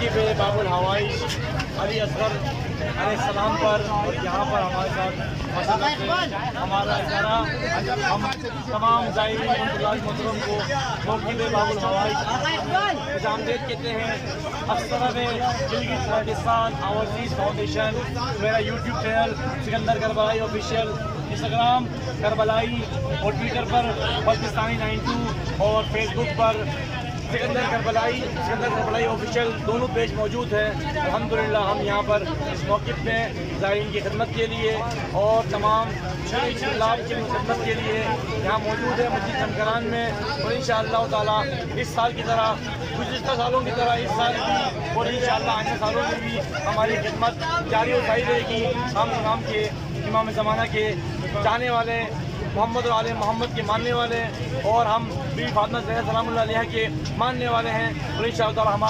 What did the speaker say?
موقع پہ باب الحوائج علی اصغر علیہ السلام پر اور یہاں پر ہمارے ساتھ ہمارا ادارہ ہم تمام زائرین محترم کو موقع پہ باب الحوائج خوش آمدید کہتے ہیں۔ افسرہ میں گلگت بلتستان اوورسیز فاؤنڈیشن، میرا YouTube channel Sikandar Karbalai official, Instagram Karbalai اور ٹویٹر پر بلتستانی 92 اور فیس بک پر سکندر کربلائی آفیشیل دونوں پیج موجود ہیں۔ الحمدللہ ہم یہاں پر اس موقع پہ زائرین کی خدمت کے لیے اور تمام طلاب کی خدمت کے لیے یہاں موجود ہے مسجد چمکران میں، اور انشاءاللہ تعالیٰ اس سال کی طرح گزشتہ سالوں کی طرح اس سال بھی اور انشاءاللہ آنے والوں میں بھی ہماری خدمت جاری ہوتی رہے گی۔ ہم امام کے امام زمانہ کے چاہنے والے، محمد اور آل محمد کے ماننے والے، اور ہم بی بی فاطمہ زہرا سلام اللہ علیہا کے ماننے والے ہیں، اور انشاءاللہ تعالیٰ ہمارا